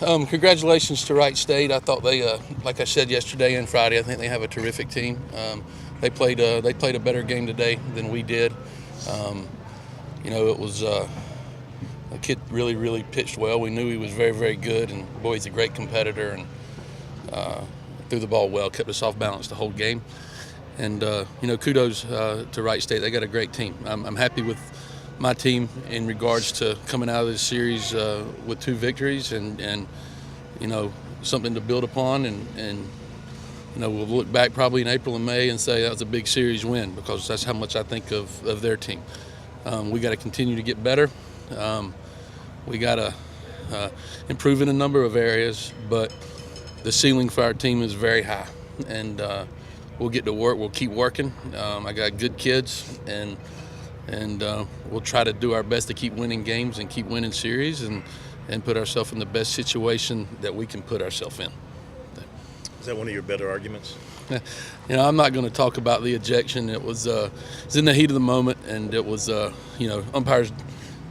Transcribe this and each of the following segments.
Congratulations to Wright State. I thought they, like I said yesterday and Friday, I think they have a terrific team. They played a better game today than we did. It was a kid really pitched well. We knew he was very good, and boy, he's a great competitor and threw the ball well, kept us off balance the whole game. And kudos to Wright State. They got a great team. I'm happy with my team in regards to coming out of this series with 2 victories and something to build upon, and we'll look back probably in April and May and say that was a big series win, because that's how much I think of their team. We got to continue to get better. We got to improve in a number of areas, but the ceiling for our team is very high, and we'll get to work. We'll keep working. I got good kids, and we'll try to do our best to keep winning games and keep winning series and put ourselves in the best situation that we can put ourselves in. Is that one of your better arguments? I'm not going to talk about the ejection. It was in the heat of the moment, and it was umpires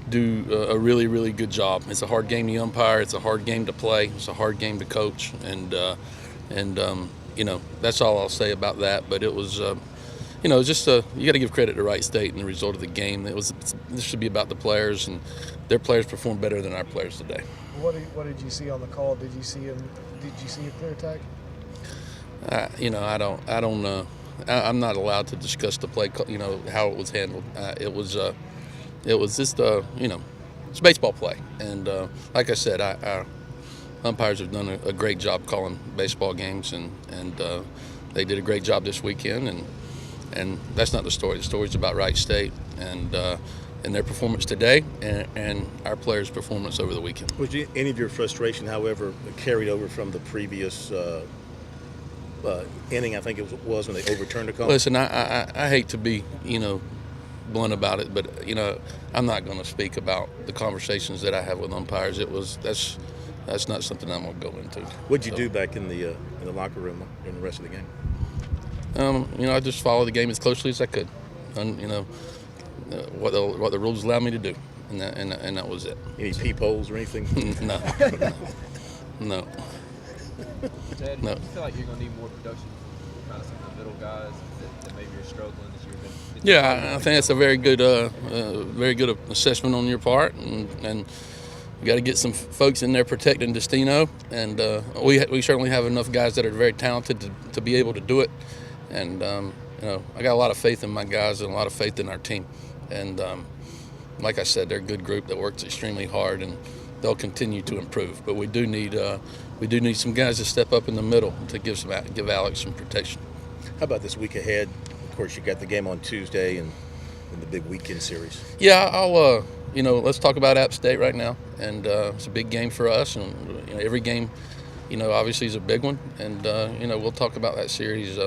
do a really good job. It's a hard game to umpire. It's a hard game to play. It's a hard game to coach, and that's all I'll say about that. But it was. Just you got to give credit to Wright State and the result of the game. This should be about the players, and their players performed better than our players today. What did you see on the call? Did you see a clear tag? I'm not allowed to discuss the play. How it was handled. It was just it's a baseball play, and like I said, our umpires have done a great job calling baseball games, and they did a great job this weekend, and that's not the story. The story's about Wright State and their performance today and our players' performance over the weekend. Was any of your frustration, however, carried over from the previous inning? I think it was when they overturned the call. Listen, I hate to be blunt about it, but I'm not going to speak about the conversations that I have with umpires. That's not something I'm going to go into. What'd you do back in the locker room in the rest of the game? I just followed the game as closely as I could, and what the rules allowed me to do, and that was it. Any peepholes or anything? No. Ted, No. do you feel like you're going to need more production from kind of some of the middle guys that maybe are struggling this year? Yeah, I think that's a very good assessment on your part, and we got to get some folks in there protecting Destino, and we certainly have enough guys that are very talented to be able to do it, and I got a lot of faith in my guys and a lot of faith in our team, and like I said, they're a good group that works extremely hard, and they'll continue to improve. But we do need some guys to step up in the middle to give Alex some protection. How about this week ahead? Of course, you got the game on Tuesday and the big weekend series. Yeah, I'll let's talk about App State right now, and it's a big game for us, and every game, obviously is a big one, and we'll talk about that series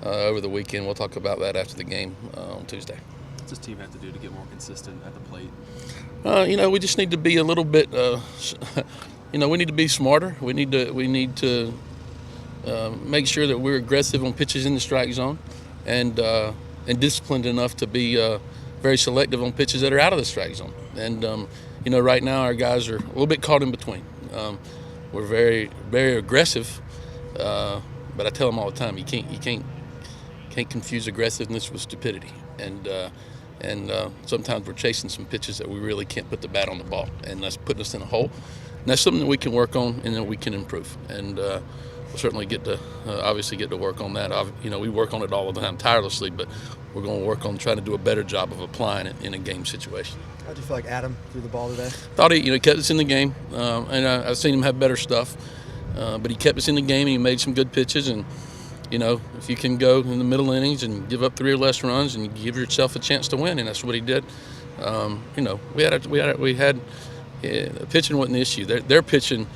over the weekend. We'll talk about that after the game on Tuesday. What's this team have to do to get more consistent at the plate? We just need to be a little bit. We need to be smarter. We need to make sure that we're aggressive on pitches in the strike zone, and disciplined enough to be very selective on pitches that are out of the strike zone. And right now our guys are a little bit caught in between. We're very aggressive, but I tell them all the time, you can't confuse aggressiveness with stupidity. And sometimes we're chasing some pitches that we really can't put the bat on the ball, and that's putting us in a hole. And that's something that we can work on and that we can improve. And we'll certainly get to work on that. We work on it all the time tirelessly, but we're going to work on trying to do a better job of applying it in a game situation. How do you feel like Adam threw the ball today? Thought he kept us in the game, and I've seen him have better stuff, but he kept us in the game and he made some good pitches. And if you can go in the middle innings and give up 3 or less runs and give yourself a chance to win, and that's what he did. We had pitching wasn't the issue. Their pitching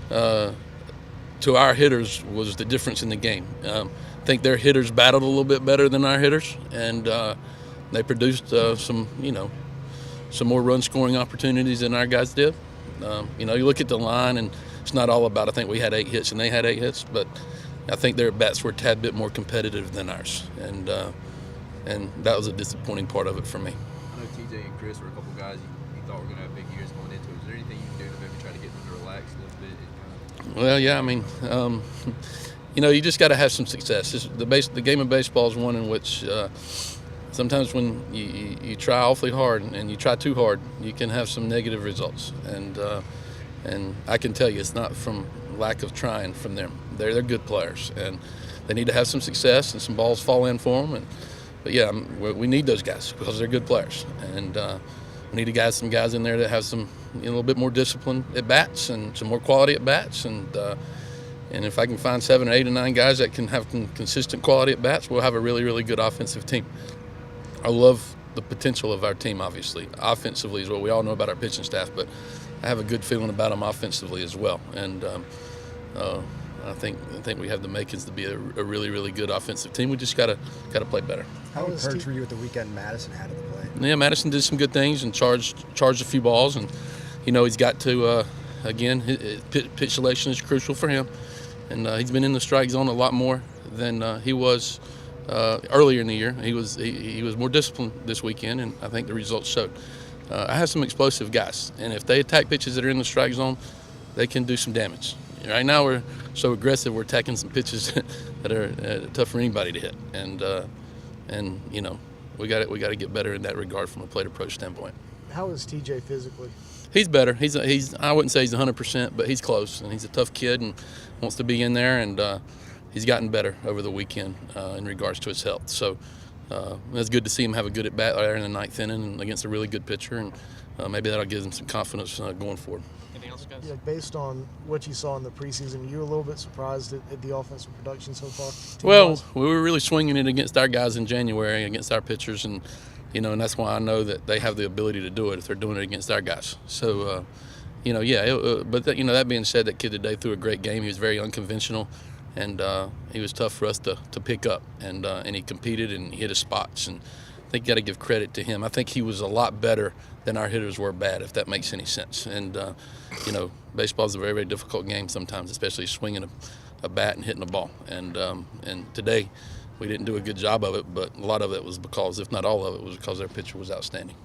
to our hitters was the difference in the game. I think their hitters battled a little bit better than our hitters, and they produced some more run scoring opportunities than our guys did. You look at the line, and it's not all about. I think we had 8 hits and they had 8 hits, but I think their bats were a tad bit more competitive than ours, and that was a disappointing part of it for me. I know TJ and Chris were a couple guys you thought were going to have big years going into it. Is there anything you can do to maybe try to get them to relax a little bit? And Well, yeah, I mean, you just got to have some success. The game of baseball is one in which sometimes when you try awfully hard and you try too hard, you can have some negative results. And I can tell you, it's not from lack of trying from them. They're good players, and they need to have some success and some balls fall in for them. But yeah, we need those guys because they're good players, and we need to get some guys in there that have some a little bit more discipline at bats and some more quality at bats. And if I can find 7 or 8 or 9 guys that can have consistent quality at bats, we'll have a really, really good offensive team. I love the potential of our team, obviously. Offensively is what we all know about our pitching staff, but I have a good feeling about them offensively as well. And I think we have the makings to be a really, really good offensive team. We just gotta play better. How encouraged were you at the weekend Madison had at the plate? Yeah, Madison did some good things and charged a few balls, and he's got to again, his pitch selection is crucial for him, and he's been in the strike zone a lot more than he was earlier in the year. He was more disciplined this weekend, and I think the results showed. I have some explosive guys, and if they attack pitches that are in the strike zone, they can do some damage. Right now we're so aggressive, we're attacking some pitches that are tough for anybody to hit, and we got to get better in that regard from a plate approach standpoint. How is TJ physically? He's better. He's I wouldn't say he's 100%, but he's close, and he's a tough kid and wants to be in there, and he's gotten better over the weekend in regards to his health. So it's good to see him have a good at bat there in the 9th inning against a really good pitcher, and maybe that'll give him some confidence going forward. Anything else, guys? Yeah, based on what you saw in the preseason, you were a little bit surprised at the offensive production so far? Well, we were really swinging it against our guys in January, against our pitchers, and and that's why I know that they have the ability to do it if they're doing it against our guys. So, but that being said, that kid today threw a great game. He was very unconventional, and he was tough for us to pick up, and he competed and he hit his spots, and I think you got to give credit to him. I think he was a lot better than our hitters were bad, if that makes any sense. And baseball is a very, very difficult game sometimes, especially swinging a bat and hitting a ball. And today we didn't do a good job of it, but a lot of it was because, if not all of it, was because our pitcher was outstanding.